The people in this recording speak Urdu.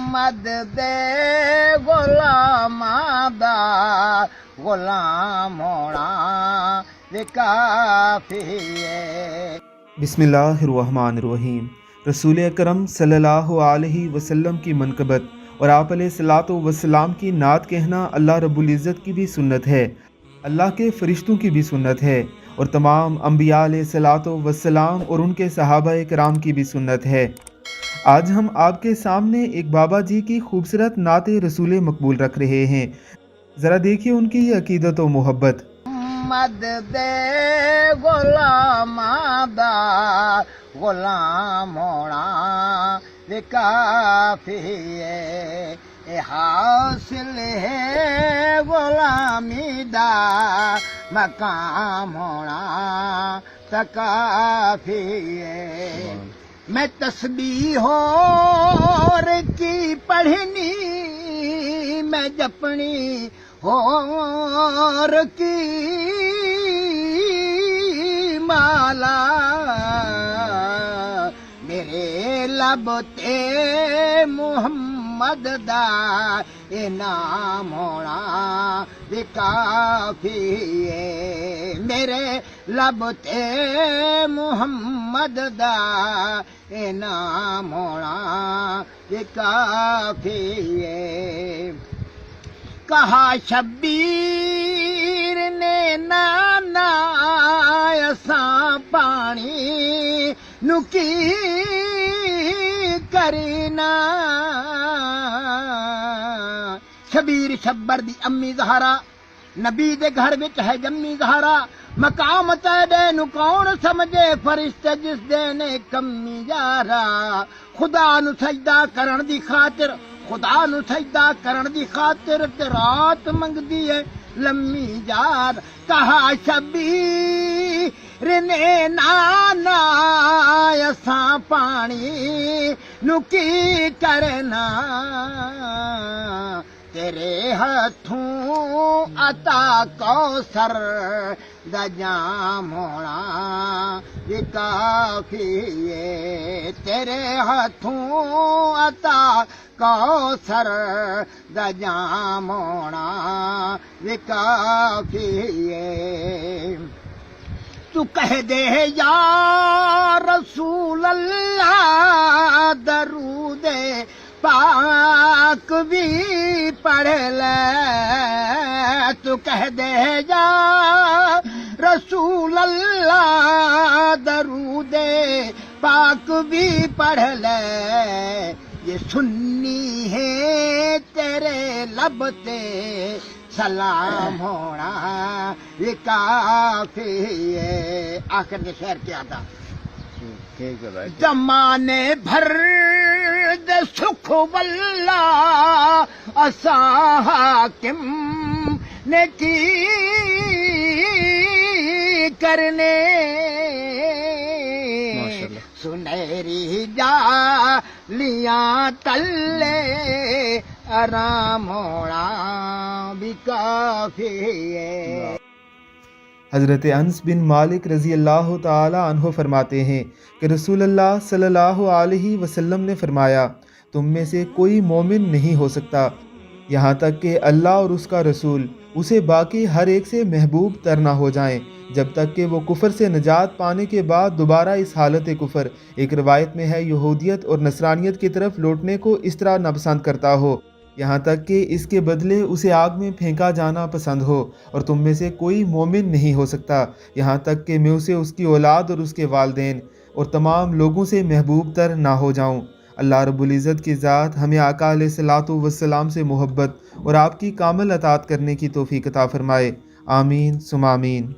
محمد دے غلاماں دا غلام ہونا بھی کافی ہے۔ بسم اللہ الرحمن الرحیم۔ رسول اکرم صلی اللہ علیہ وسلم کی منقبت اور آپ علیہ الصلوۃ والسلام کی نعت کہنا اللہ رب العزت کی بھی سنت ہے، اللہ کے فرشتوں کی بھی سنت ہے، اور تمام انبیاء علیہ الصلوۃ والسلام اور ان کے صحابہ کرام کی بھی سنت ہے۔ آج ہم آپ کے سامنے ایک بابا جی کی خوبصورت نعت رسول مقبول رکھ رہے ہیں، ذرا دیکھیے ان کی یہ عقیدت و محبت۔ محمد دے غلاماں دا غلام ہونا بھی کافی ہے، اے حاصل ہے غلامی دا مقام ہونا تا کافی ہے۔ میں تسبیح اور کی پڑھنی، میں جپنی اور کی مالا، میرے لب تے محمد دا انعام ہونا بھی کافی ہے، میرے لب تے محمد دا انعام ہونا بھی کافی ہے۔ کہا شبیر نے نانا اساں پانی نکی کرنا، شبیر شبر دی امی زہرا، نبی دے گھر وچ ہے جمی زہرا، مقام تیرے نو کون سمجھے فرشتے جس دے نے کمی یارا، خدا نو سجدہ کرن دی خاطر، خدا نو سجدہ کرن دی خاطر تے رات منگدی ہے لمی یار، کہا شبیر نے نانا اساں پانی نو کی کرنا، تیرے ہتھوں عطا کوثر دا جام ہونا بھی کافی ہے، تیرے ہتھوں عطا کوثر دا جام ہونا بھی کافی ہے۔ تو کہہ دے یا رسول اللہ درود پاک بھی پڑھ لے، تو کہہ دے یا رسول اللہ درود پاک بھی پڑھ لے، یہ سنی ہے تیرے لب تے سلام ہونا یہ کافی ہے۔ آخر کے شعر کیا تھا؟ زمانے بھر دے سکھ واللہ اساں حاکم نے کی کرنے، سنہری جالیاں تلے آرام ہونا بھی کافی ہے۔ حضرت انس بن مالک رضی اللہ تعالی عنہ فرماتے ہیں کہ رسول اللہ صلی اللہ علیہ وسلم نے فرمایا، تم میں سے کوئی مومن نہیں ہو سکتا یہاں تک کہ اللہ اور اس کا رسول اسے باقی ہر ایک سے محبوب تر نہ ہو جائیں، جب تک کہ وہ کفر سے نجات پانے کے بعد دوبارہ اس حالت کفر، ایک روایت میں ہے یہودیت اور نصرانیت کی طرف لوٹنے کو اس طرح ناپسند کرتا ہو، یہاں تک کہ اس کے بدلے اسے آگ میں پھینکا جانا پسند ہو، اور تم میں سے کوئی مومن نہیں ہو سکتا یہاں تک کہ میں اسے اس کی اولاد اور اس کے والدین اور تمام لوگوں سے محبوب تر نہ ہو جاؤں۔ اللہ رب العزت کی ذات ہمیں آقا علیہ الصلوۃ والسلام سے محبت اور آپ کی کامل اطاعت کرنے کی توفیق عطا فرمائے، آمین ثم آمین۔